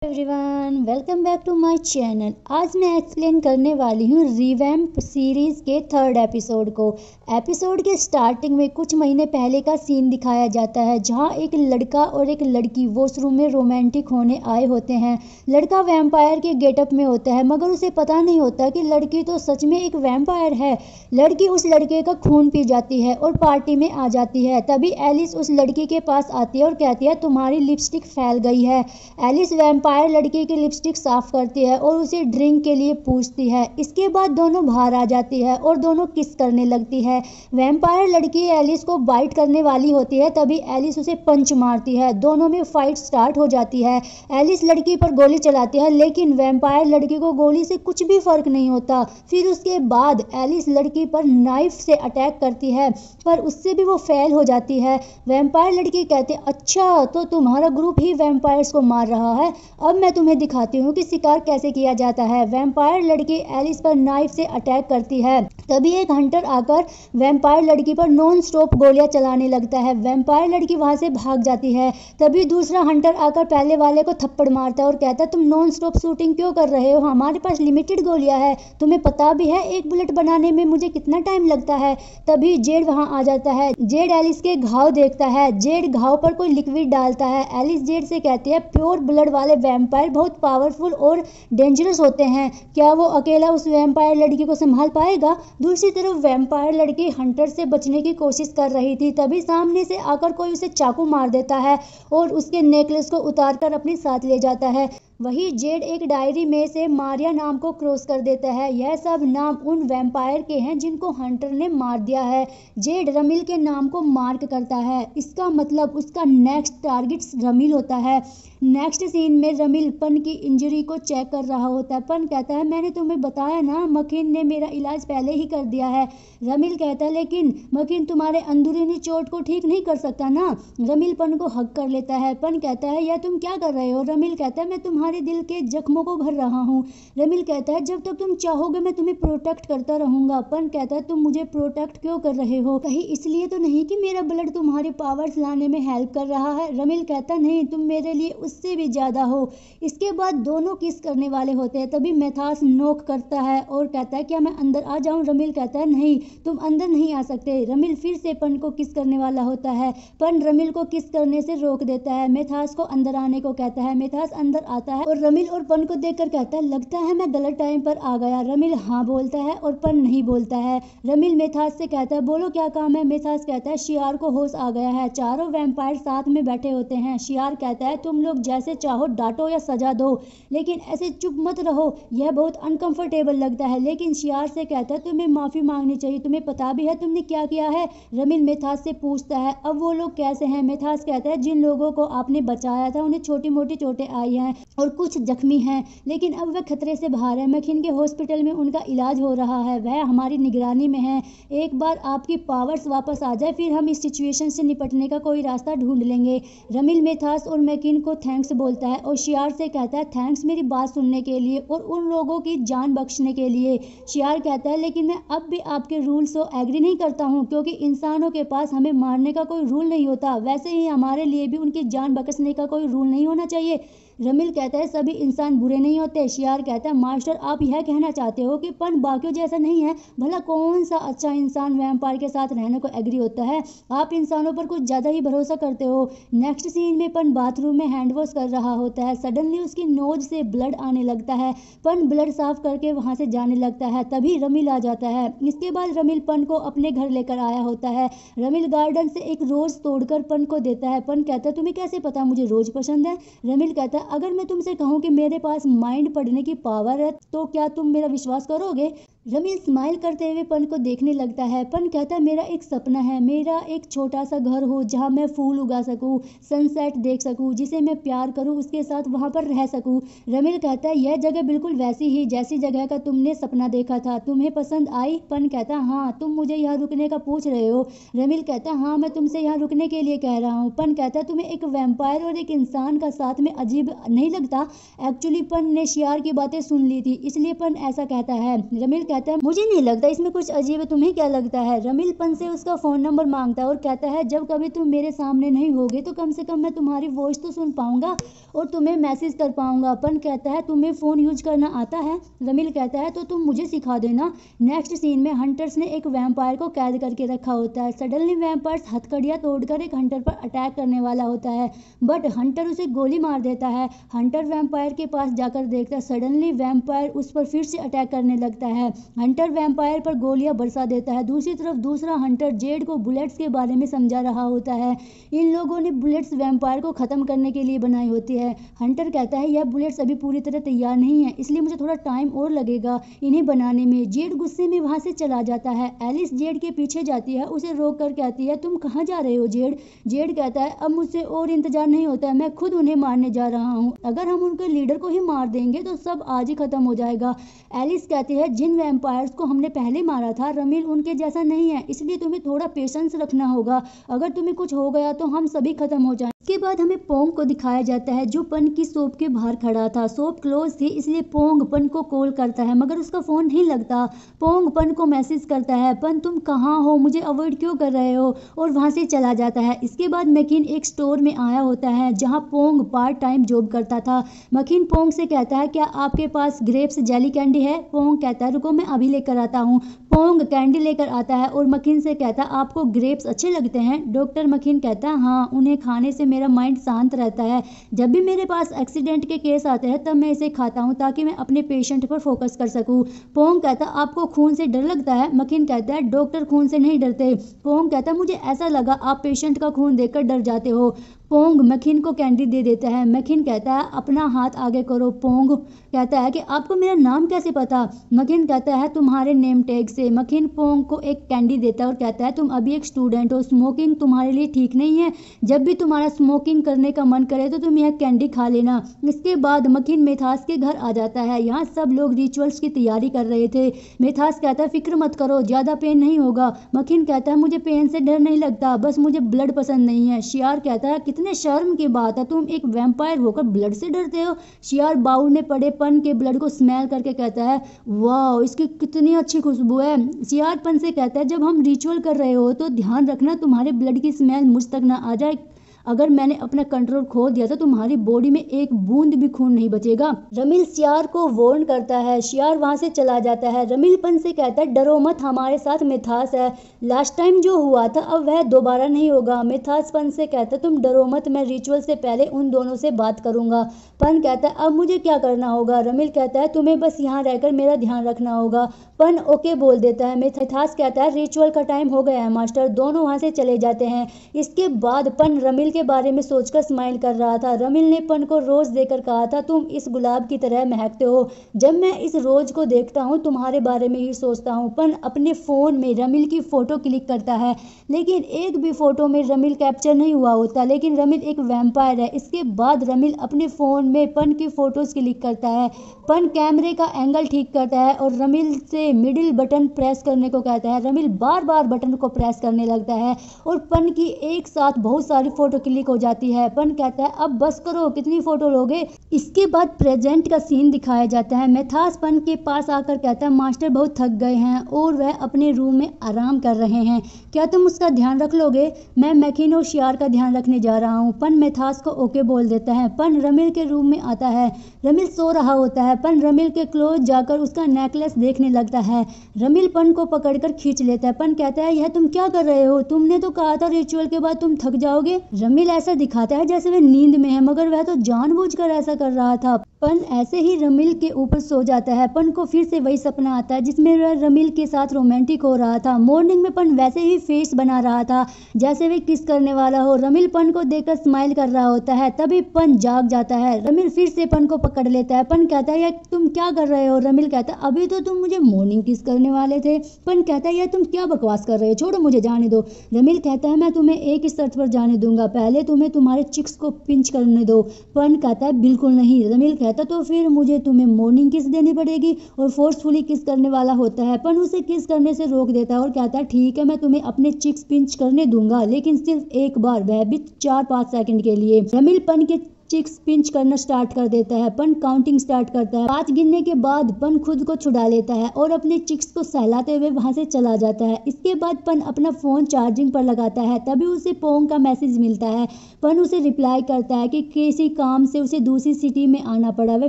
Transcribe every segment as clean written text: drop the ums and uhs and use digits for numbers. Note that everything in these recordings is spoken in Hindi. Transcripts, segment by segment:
Everyone, welcome back to my channel. आज मैं एक्सप्लेन करने वाली हूँ रिवैम्प सीरीज के थर्ड एपिसोड को। एपिसोड के स्टार्टिंग में कुछ महीने पहले का सीन दिखाया जाता है, जहाँ एक लड़का और एक लड़की वॉशरूम में रोमांटिक होने आए होते हैं। लड़का वैम्पायर के गेटअप में होता है, मगर उसे पता नहीं होता कि लड़की तो सच में एक वैम्पायर है। लड़की उस लड़के का खून पी जाती है और पार्टी में आ जाती है। तभी एलिस उस लड़की के पास आती है और कहती है, तुम्हारी लिपस्टिक फैल गई है। एलिस वैम्पायर लड़की की लिपस्टिक साफ करती है और उसे ड्रिंक के लिए पूछती है। इसके बाद दोनों बाहर आ जाती है और दोनों किस करने लगती है। वैम्पायर लड़की एलिस को बाइट करने वाली होती है, तभी एलिस उसे पंच मारती है। दोनों में फाइट स्टार्ट हो जाती है। एलिस लड़की पर गोली चलाती है, लेकिन वैम्पायर लड़की को गोली से कुछ भी फर्क नहीं होता। फिर उसके बाद एलिस लड़की पर नाइफ से अटैक करती है, पर उससे भी वो फेल हो जाती है। वैम्पायर लड़की कहती है, अच्छा तो तुम्हारा ग्रुप ही वैम्पायर्स को मार रहा है, अब मैं तुम्हें दिखाती हूँ कि शिकार कैसे किया जाता है। वैम्पायर लड़की एलिस पर नाइफ से अटैक करती है। तभी एक हंटर आकर वैम्पायर लड़की पर नॉन स्टॉप गोलियां चलाने लगता है। वैम्पायर लड़की वहां से भाग जाती है। तभी दूसरा हंटर आकर पहले वाले को थप्पड़ मारता है और कहता है, तुम नॉन स्टॉप शूटिंग क्यों कर रहे हो, हमारे पास लिमिटेड गोलियां है, तुम्हें पता भी है एक बुलेट बनाने में मुझे कितना टाइम लगता है। तभी जेड वहां आ जाता है। जेड एलिस के घाव देखता है। जेड घाव पर कोई लिक्विड डालता है। एलिस जेड से कहती है, प्योर ब्लड वाले वैम्पायर बहुत पावरफुल और डेंजरस होते हैं, क्या वो अकेला उस वैम्पायर लड़की को संभाल पाएगा। दूसरी तरफ वैम्पायर लड़की हंटर से बचने की कोशिश कर रही थी। तभी सामने से आकर कोई उसे चाकू मार देता है और उसके नेकलेस को उतारकर अपने साथ ले जाता है। वही जेड एक डायरी में से मारिया नाम को क्रॉस कर देता है। यह सब नाम उन वैम्पायर के हैं जिनको हंटर ने मार दिया है। जेड रमिल के नाम को मार्क करता है, इसका मतलब उसका नेक्स्ट टारगेट रमिल होता है। नेक्स्ट सीन में रमिल पन की इंजरी को चेक कर रहा होता है। पन कहता है, मैंने तुम्हें बताया ना, मखिन ने मेरा इलाज पहले ही कर दिया है। रमिल कहता है, लेकिन मखिन तुम्हारे अंदरूनी चोट को ठीक नहीं कर सकता ना। रमिल पन को हक कर लेता है। पन कहता है, यह तुम क्या कर रहे हो। रमिल कहता है, मैं तुम्हारे दिल के जख्मों को भर रहा हूँ। रमिल कहता है, जब तक तुम चाहोगे मैं तुम्हें प्रोटेक्ट करता रहूंगा। पन कहता है, तुम मुझे प्रोटेक्ट क्यों कर रहे हो, कहीं इसलिए तो नहीं कि मेरा ब्लड तुम्हारे पावर्स लाने में हेल्प कर रहा है। रमिल कहता, नहीं, तुम मेरे लिए उससे भी ज्यादा हो। इसके बाद दोनों किस करने वाले होते हैं। तभी मेथास नोक करता है और कहता है, क्या मैं अंदर आ जाऊं। रमिल कहता है, नहीं, तुम अंदर नहीं आ सकते। रमिल फिर से पन को किस करने वाला होता है। पन रमिल को किस करने से रोक देता है। मेथास को अंदर आने को कहता है। मेथास अंदर आता है और रमिल और पन को देखकर कहता है, लगता है मैं गलत टाइम पर आ गया। रमिल हाँ बोलता है और पन नहीं बोलता है। रमिल मेथास से कहता है, बोलो क्या काम है। मेथास कहता है, शियार को होश आ गया है। चारों वैम्पायर साथ में बैठे होते हैं। शियार कहता है, तुम लोग जैसे चाहो डांटो या सजा दो, लेकिन ऐसे चुप मत रहो, यह बहुत अनकंफर्टेबल लगता है। लेकिन शियार से कहता है, तुम्हें माफी मांगनी चाहिए, तुम्हें पता भी है तुमने क्या किया है। रमिल मेथास से पूछता है, अब वो लोग कैसे हैं। मेथास कहता है, जिन लोगों को आपने बचाया था उन्हें छोटी मोटी चोटें आई हैं और कुछ जख्मी हैं, लेकिन अब वह खतरे से बाहर है। मखिन के हॉस्पिटल में उनका इलाज हो रहा है, वह हमारी निगरानी में है। एक बार आपकी पावर्स वापस आ जाए, फिर हम इस सिचुएशन से निपटने का कोई रास्ता ढूंढ लेंगे। रमिल मेथास और मकिन को थैंक्स बोलता है और शियार से कहता है, थैंक्स मेरी बात सुनने के लिए और उन लोगों की जान बख्शने के लिए। शियार कहता है, लेकिन मैं अब भी आपके रूल से एग्री नहीं करता हूँ, क्योंकि इंसानों के पास हमें मारने का कोई रूल नहीं होता, वैसे ही हमारे लिए भी उनकी जान बख्शने का कोई रूल नहीं होना चाहिए। रमिल कहता है, सभी इंसान बुरे नहीं होते। शियार कहता है, मास्टर आप यह कहना चाहते हो कि पन बाकियों जैसा नहीं है। भला कौन सा अच्छा इंसान वैम्पायर के साथ रहने को एग्री होता है, आप इंसानों पर कुछ ज्यादा ही भरोसा करते हो। नेक्स्ट सीन में पन बाथरूम में हैंड वॉश कर रहा होता है। सडनली उसकी नोज से ब्लड आने लगता है। पन ब्लड साफ करके वहां से जाने लगता है। तभी रमिल आ जाता है। इसके बाद रमिल पन को अपने घर लेकर आया होता है। रमिल गार्डन से एक रोज तोड़कर पन को देता है। पन कहता है, तुम्हें कैसे पता मुझे रोज पसंद है। रमिल कहता है, अगर मैं तुमसे कहूं कि मेरे पास माइंड पढ़ने की पावर है, तो क्या तुम मेरा विश्वास करोगे। रमिल स्माइल करते हुए पन को देखने लगता है। पन कहता है, मेरा एक सपना है, मेरा एक छोटा सा घर हो जहां मैं फूल उगा सकूं, सनसेट देख सकूं, जिसे मैं प्यार करूं, उसके साथ वहां पर रह सकूं। रमिल कहता है, यह जगह बिल्कुल वैसी ही जैसी जगह का तुमने सपना देखा था, तुम्हें पसंद आई। पन कहता है, हाँ, तुम मुझे यहाँ रुकने का पूछ रहे हो। रमिल कहता है, हाँ, मैं तुमसे यहाँ रुकने के लिए कह रहा हूँ। पन कहता है, तुम्हें एक वैम्पायर और एक इंसान का साथ में अजीब नहीं लगता। एक्चुअली पन ने शियार की बातें सुन ली थी, इसलिए पन ऐसा कहता है। रमिल कहता है मुझे नहीं लगता इसमें कुछ अजीब है, तुम्हें क्या लगता है। रमिल पन से उसका फोन नंबर मांगता है और कहता है जब कभी तुम मेरे सामने नहीं होगे तो कम से कम मैं तुम्हारी वॉइस तो सुन पाऊंगा और तुम्हें मैसेज कर पाऊंगा। पन कहता है तुम्हें फोन यूज करना आता है। रमिल कहता है तो तुम मुझे सिखा देना। नेक्स्ट सीन में हंटर्स ने एक वैम्पायर को कैद करके रखा होता है। सडनली वैम्पायर्स हथकड़ियां तोड़कर एक हंटर पर अटैक करने वाला होता है, बट हंटर उसे गोली मार देता है। हंटर वैम्पायर के पास जाकर देखता है, सडनली वैम्पायर उस पर फिर से अटैक करने लगता है। हंटर वैम्पायर पर गोलियां बरसा देता है। दूसरी तरफ दूसरा हंटर जेड को बुलेट्स के बारे में समझा रहा होता है। इन लोगों ने बुलेट्स वैम्पायर को खत्म करने के लिए बनाई होती है। हंटर कहता है यह बुलेट्स अभी पूरी तरह तैयार नहीं है, इसलिए मुझे थोड़ा टाइम और लगेगा इन्हें बनाने में। जेड गुस्से में वहां से चला जाता है। एलिस जेड के पीछे जाती है, उसे रोक कर कहती है तुम कहाँ जा रहे हो जेड। जेड कहता है अब मुझसे और इंतजार नहीं होता है, मैं खुद उन्हें मारने जा रहा हूँ। अगर हम उनके लीडर को ही मार देंगे तो सब आज ही खत्म हो जाएगा। एलिस कहती है जिन वैम्पायर्स को हमने पहले मारा था रमिल उनके जैसा नहीं है, इसलिए तुम्हें थोड़ा पेशेंस रखना होगा। अगर तुम्हें कुछ हो गया तो हम सभी खत्म हो जाएंगे। इसके बाद हमें पोंग को दिखाया जाता है जो पन की शॉप के बाहर खड़ा था। शॉप क्लोज थी इसलिए पोंग पन को कॉल करता है मगर उसका फोन नहीं लगता। पोंग पन को मैसेज करता है पन तुम कहाँ हो, मुझे अवॉइड क्यों कर रहे हो, और वहां से चला जाता है। इसके बाद मकीन एक स्टोर में आया होता है जहां पोंग पार्ट टाइम जॉब करता था। मकीन पोंग से कहता है क्या आपके पास ग्रेप्स जेली कैंडी है। पोंग कहता है रुको मैं अभी लेकर आता हूँ। पोंग कैंडी लेकर आता है और मकीन से कहता है आपको ग्रेप्स अच्छे लगते हैं। डॉक्टर मकीन कहता है हाँ, उन्हें खाने से मेरा माइंड शांत रहता है। जब भी मेरे पास एक्सीडेंट के केस आते हैं तब मैं इसे खाता हूँ ताकि मैं अपने पेशेंट पर फोकस कर सकूँ। पोंग कहता है आपको खून से डर लगता है। मकीन कहता है डॉक्टर खून से नहीं डरते। पोंग कहता है मुझे ऐसा लगा आप पेशेंट का खून देखकर डर जाते हो। पोंग मखिन को कैंडी दे देता है। मखिन कहता है अपना हाथ आगे करो। पोंग कहता है कि आपको मेरा नाम कैसे पता। मखिन कहता है तुम्हारे नेम टैग से। मखिन पोंग को एक कैंडी देता है और कहता है तुम अभी एक स्टूडेंट हो, स्मोकिंग तुम्हारे लिए ठीक नहीं है। जब भी तुम्हारा स्मोकिंग करने का मन करे तो तुम यह कैंडी खा लेना। इसके बाद मखिन मेथास के घर आ जाता है। यहाँ सब लोग रिचुअल्स की तैयारी कर रहे थे। मेथास कहता है फिक्र मत करो, ज्यादा पेन नहीं होगा। मखिन कहता है मुझे पेन से डर नहीं लगता, बस मुझे ब्लड पसंद नहीं है। शियार कहता है कितने शर्म की बात है, तुम एक वैम्पायर होकर ब्लड से डरते हो। शियार बाउल में पड़े पन के ब्लड को स्मेल करके कहता है वाह इसकी कितनी अच्छी खुशबू है। शियार पन से कहता है जब हम रिचुअल कर रहे हो तो ध्यान रखना तुम्हारे ब्लड की स्मेल मुझ तक ना आ जाए। अगर मैंने अपना कंट्रोल खो दिया तो तुम्हारी बॉडी में एक बूंद भी खून नहीं बचेगा। रमिल शियार को वार्न करता है। शियार वहां से चला जाता है। रमिल पन से कहता है डरो मत, हमारे साथ मिथास है। लास्ट टाइम जो हुआ था अब वह दोबारा नहीं होगा। मिथास पन से कहता है तुम डरो मत, मैं रिचुअल से पहले उन दोनों से बात करूंगा। पन कहता है अब मुझे क्या करना होगा। रमिल कहता है तुम्हें बस यहाँ रहकर मेरा ध्यान रखना होगा। पन ओके बोल देता है। मिथास कहता है रिचुअल का टाइम हो गया है मास्टर। दोनों वहां से चले जाते हैं। इसके बाद पन रमिल के बारे में सोचकर स्माइल कर रहा था। रमिल ने पन को रोज देकर कहा था तुम इस गुलाब की तरह महकते हो। जब मैं इस रोज को देखता हूँ तुम्हारे बारे में ही सोचता हूँ। पन अपने फोन में रमिल की फोटो क्लिक करता है लेकिन एक भी फोटो में रमिल कैप्चर नहीं हुआ होता। लेकिन रमिल एक वैम्पायर है। इसके बाद रमिल अपने फोन में पन की फोटोज क्लिक करता है। पन कैमरे का एंगल ठीक करता है और रमिल से मिडिल बटन प्रेस करने को कहता है। रमिल बार बार बटन को प्रेस करने लगता है और पन की एक साथ बहुत सारी फोटो क्लिक हो जाती है। पन कहता है अब बस करो, कितनी फोटो लोगे। इसके बाद प्रेजेंट का सीन दिखाया जाता है। मेथास पन के पास आकर कहता है मास्टर बहुत थक गए हैं और वह अपने रूम में आराम कर रहे हैं, क्या तुम उसका ध्यान रख लोगे। मैं मैकिन और शियार का ध्यान रखने जा रहा हूँ। पन मेथास को ओके बोल देता है। पन रमिल के रूम में आता है। रमिल सो रहा होता है। पन रमिल के क्लोज जाकर उसका नेकलेस देखने लगता है। रमिल पन को पकड़कर खींच लेता है। पन कहता है यह तुम क्या कर रहे हो, तुमने तो कहा था रिचुअल के बाद तुम थक जाओगे। रमिल ऐसा दिखाता है जैसे वह नींद में है मगर वह तो जानबूझकर ऐसा कर रहा था। पन ऐसे ही रमिल के ऊपर सो जाता है। पन को फिर से वही सपना आता है जिसमें वह रमिल के साथ रोमांटिक हो रहा था। मॉर्निंग में पन वैसे ही फेस बना रहा था जैसे वे किस करने वाला हो। रमिल पन को देखकर स्माइल कर रहा होता है। तभी पन जाग जाता है। रमिल फिर से पन को पकड़ लेता है। पन कहता है यह तुम क्या कर रहे हो। रमिल कहता है अभी तो तुम मुझे मॉर्निंग किस करने वाले थे। पन कहता है यह तुम क्या बकवास कर रहे हो, छोड़ो मुझे जाने दो। रमिल कहता है मैं तुम्हें एक ही शर्त पर जाने दूंगा, पहले तुम्हें तुम्हारे चिक्स को पिंच करने दो। पन कहता है बिल्कुल नहीं। रमिल कहता तो फिर मुझे तुम्हें मॉर्निंग किस देनी पड़ेगी और फोर्सफुली किस करने वाला होता है। पन उसे किस करने से रोक देता है और कहता है ठीक है मैं तुम्हें अपने चिक्स पिंच करने दूंगा लेकिन सिर्फ एक बार, वह भी 4-5 सेकंड के लिए। रमिल पन के चिक्स पिंच करना स्टार्ट कर देता है। पन काउंटिंग स्टार्ट करता है। 5 गिनने के बाद पन खुद को छुड़ा लेता है और अपने चिक्स को सहलाते हुए वहां से चला जाता है। इसके बाद पन अपना फोन चार्जिंग पर लगाता है, तभी उसे पोंग का मैसेज मिलता है। पन उसे रिप्लाई करता है कि किसी काम से उसे दूसरी सिटी में आना पड़ा, वह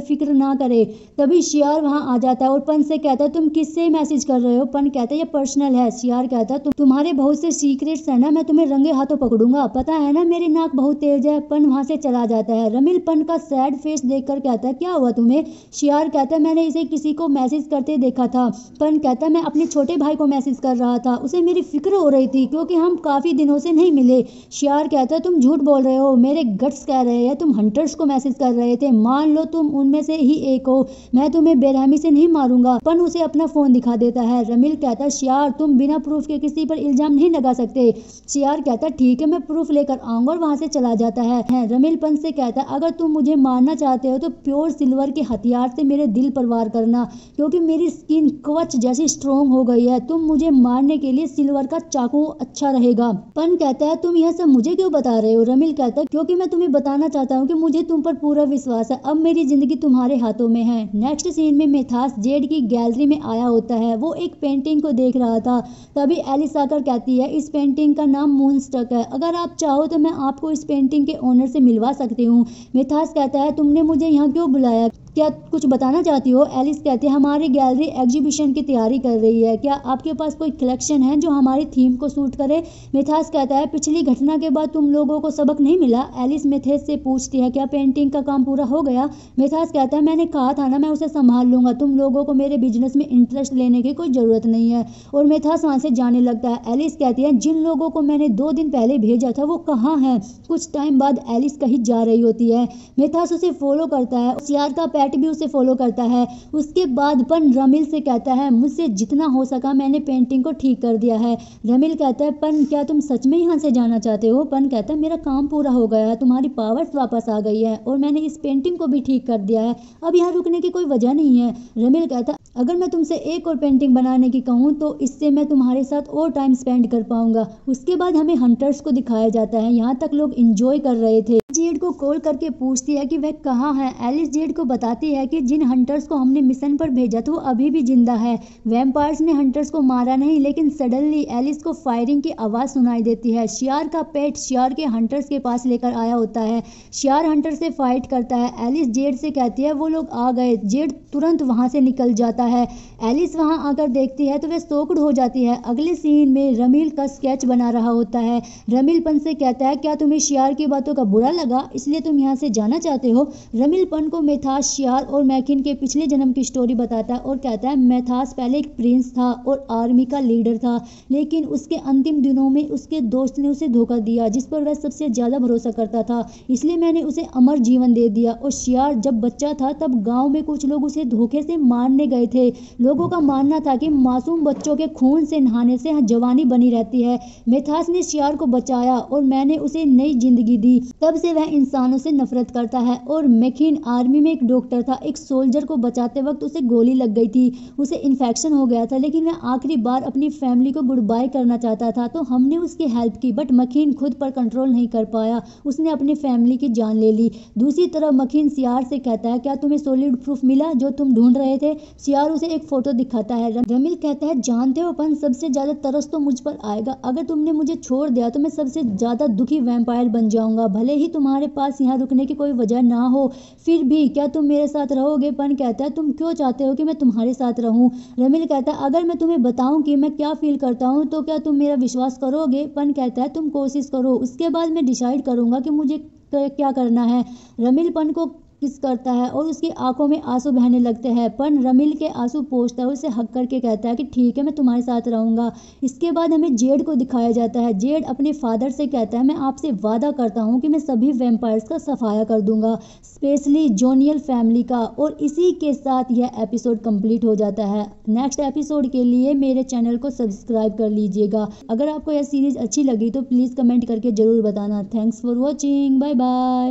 फिक्र ना करे। तभी शियार वहां आ जाता है और पन से कहता है तुम किससे मैसेज कर रहे हो। पन कहता है ये पर्सनल है। शियार कहता है तुम्हारे बहुत से सीक्रेट्स है ना, मैं तुम्हें रंगे हाथों पकड़ूंगा, पता है ना मेरी नाक बहुत तेज है। पन वहां से चला जाता है। रमिल पन का सैड फेस देखकर कहता है क्या हुआ तुम्हें। शियार कहता है मैंने इसे किसी को मैसेज करते देखा था। पन कहता है मैं अपने छोटे भाई को मैसेज कर रहा था, उसे मेरी फिक्र हो रही थी क्योंकि हम काफी दिनों से नहीं मिले। शियार कहता है तुम झूठ बोल रहे हो, मेरे गट्स कह रहे हैं तुम हंटर्स को मैसेज कर रहे थे, मान लो तुम उनमें से ही एक हो, मैं तुम्हें बेरहमी से नहीं मारूंगा। पन उसे अपना फोन दिखा देता है। रमिल कहता है शियार तुम बिना प्रूफ के किसी पर इल्जाम नहीं लगा सकते। शियार कहता है ठीक है मैं प्रूफ लेकर आऊंगा और वहां से चला जाता है। रमिल पन से कहता है अगर तुम मुझे मारना चाहते हो तो प्योर सिल्वर के हथियार से मेरे दिल पर वार करना, क्योंकि मेरी स्किन कवच जैसी स्ट्रोंग हो गई है, तुम मुझे मारने के लिए सिल्वर का चाकू अच्छा रहेगा। पन कहता है तुम यह सब मुझे क्यों बता रहे हो। रमिल कहता है क्योंकि मैं तुम्हें बताना चाहता हूँ कि मुझे तुम पर पूरा विश्वास है, अब मेरी जिंदगी तुम्हारे हाथों में है। नेक्स्ट सीन में मेथास जेड की गैलरी में आया होता है। वो एक पेंटिंग को देख रहा था, तभी एलिस आकर कहती है इस पेंटिंग का नाम मूनस्टक है, अगर आप चाहो तो मैं आपको इस पेंटिंग के ओनर से मिलवा सकती हूँ। मेथास कहता है तुमने मुझे यहाँ क्यों बुलाया, क्या कुछ बताना चाहती हो। एलिस कहती है हमारी गैलरी एग्जीबिशन की तैयारी कर रही है, क्या आपके पास कोई कलेक्शन है जो हमारी थीम को सूट करे। मेथास कहता है पिछली घटना के बाद तुम लोगों को सबक नहीं मिला। एलिस मेथेस से पूछती है क्या पेंटिंग का काम पूरा हो गया। मेथास कहता है मैंने कहा था ना मैं उसे संभाल लूंगा, तुम लोगों को मेरे बिजनेस में इंटरेस्ट लेने की कोई जरूरत नहीं है। और मेथास वहां से जाने लगता है। एलिस कहती है जिन लोगों को मैंने 2 दिन पहले भेजा था वो कहाँ है। कुछ टाइम बाद एलिस कहीं जा रही होती है। मेथास उसे फॉलो करता है, शियार का पेट भी उसे फॉलो करता है। उसके बाद पन रमिल से कहता है मुझसे जितना हो सका मैंने पेंटिंग को ठीक कर दिया है। रमिल कहता है पन क्या तुम सच में यहाँ से जाना चाहते हो। पन कहता है मेरा काम पूरा हो गया है, तुम्हारी पावर्स वापस आ गई है और मैंने इस पेंटिंग को भी ठीक कर दिया है, अब यहाँ रुकने की कोई वजह नहीं है। रमिल कहता है अगर मैं तुमसे एक और पेंटिंग बनाने की कहूँ तो इससे मैं तुम्हारे साथ और टाइम स्पेंड कर पाऊंगा। उसके बाद हमें हंटर्स को दिखाया जाता है, यहाँ तक लोग एंजॉय कर रहे थे। जेड को कॉल करके पूछती है कि वह कहाँ है। एलिस जेड को बताती है कि जिन हंटर्स को हमने मिशन पर भेजा था वो अभी भी जिंदा है। वैम्पायर्स ने हंटर्स को मारा नहीं, लेकिन सडनली एलिस को फायरिंग की आवाज सुनाई देती है। शियार का पेट शियार के हंटर्स के पास लेकर आया होता है। शियार हंटर से फाइट करता है। एलिस जेड से कहती है वो लोग आ गए। जेड तुरंत वहां से निकल जाता है। एलिस वहां आकर देखती है तो वह शॉक्ड हो जाती है। अगले सीन में रमिल का स्केच बना रहा होता है। रमिल पन से कहता है क्या तुम्हें शियार की बातों का बुरा लगा इसलिए तुम यहाँ से जाना चाहते हो। रमिल पन को मेथास शियार और मैकिन के पिछले जन्म की स्टोरी बताता है और कहता है मेथास पहले एक प्रिंस था और आर्मी का लीडर था, लेकिन उसके अंतिम दिनों में उसके दोस्त ने उसे धोखा दिया जिस पर वह सबसे ज्यादा भरोसा करता था, इसलिए मैंने उसे अमर जीवन दे दिया। और शियार जब बच्चा था तब गांव में कुछ लोग उसे धोखे से मारने गए थे। लोगों का मानना था कि मासूम बच्चों के खून से नहाने से जवानी बनी रहती है। मेथास ने शियार को बचाया और मैंने उसे नई जिंदगी दी। तब से वह इंसानों से नफरत करता है। और मैकिन आर्मी में एक डॉक्टर था, एक सोल्जर को बचाते वक्त उसे गोली लग गई थी, उसे इन्फेक्शन हो गया था, लेकिन वह आखिरी बार अपनी फैमिली को गुड बाय करना चाहता था तो हमने उसकी हेल्प की, बट मखीन खुद पर कंट्रोल नहीं कर पाया, उसने अपनी फैमिली की जान ले ली। दूसरी तरफ मखीन शियार से कहता है क्या तुम्हें सॉलिड प्रूफ मिला जो तुम ढूंढ रहे थे। शियार उसे एक फोटो दिखाता है। रमिल कहता है जानते हो पन सबसे ज्यादा तरस तो मुझ पर आएगा, अगर तुमने मुझे छोड़ दिया तो मैं सबसे ज्यादा दुखी वैम्पायर बन जाऊंगा, भले ही तुम्हारे पास यहाँ रुकने की कोई वजह ना हो, फिर भी क्या तुम मेरे साथ रहोगे। पन कहता है तुम क्यों चाहते हो कि मैं तुम्हारे साथ रहूं। रमिल कहता है अगर मैं तुम्हें बताऊं कि मैं क्या फील करता हूं तो क्या तुम मेरा विश्वास करोगे। पन कहता है तुम कोशिश करो, उसके बाद मैं डिसाइड करूंगा कि मुझे क्या करना है। रमिल पन को किस करता है और उसकी आंखों में आंसू बहने लगते हैं। पन रमिल के आंसू पोंछता है, उसे हक करके कहता है कि ठीक है मैं तुम्हारे साथ रहूंगा। इसके बाद हमें जेड को दिखाया जाता है। जेड अपने फादर से कहता है मैं आपसे वादा करता हूँ कि मैं सभी वैम्पायर्स का सफाया कर दूंगा, स्पेशली जोनियल फैमिली का। और इसी के साथ यह एपिसोड कंप्लीट हो जाता है। नेक्स्ट एपिसोड के लिए मेरे चैनल को सब्सक्राइब कर लीजिएगा। अगर आपको यह सीरीज अच्छी लगी तो प्लीज कमेंट करके जरूर बताना। Thanks for watching, bye bye.